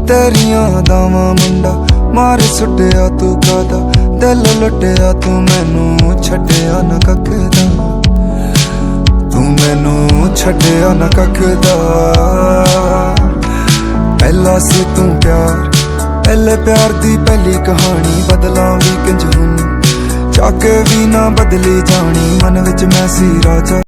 तेरियां दावां मुंडा मार सुटिया तू कादा दिल लुटिया तू मैनू छड्डिया ना कख दा तू मैनू छड्डिया ना कख दा पहला सी तू प्यार पहले प्यार दी पहली कहानी बदला भी किंज हुन चाके भी ना बदली जानी मन विच मैं सी राजा।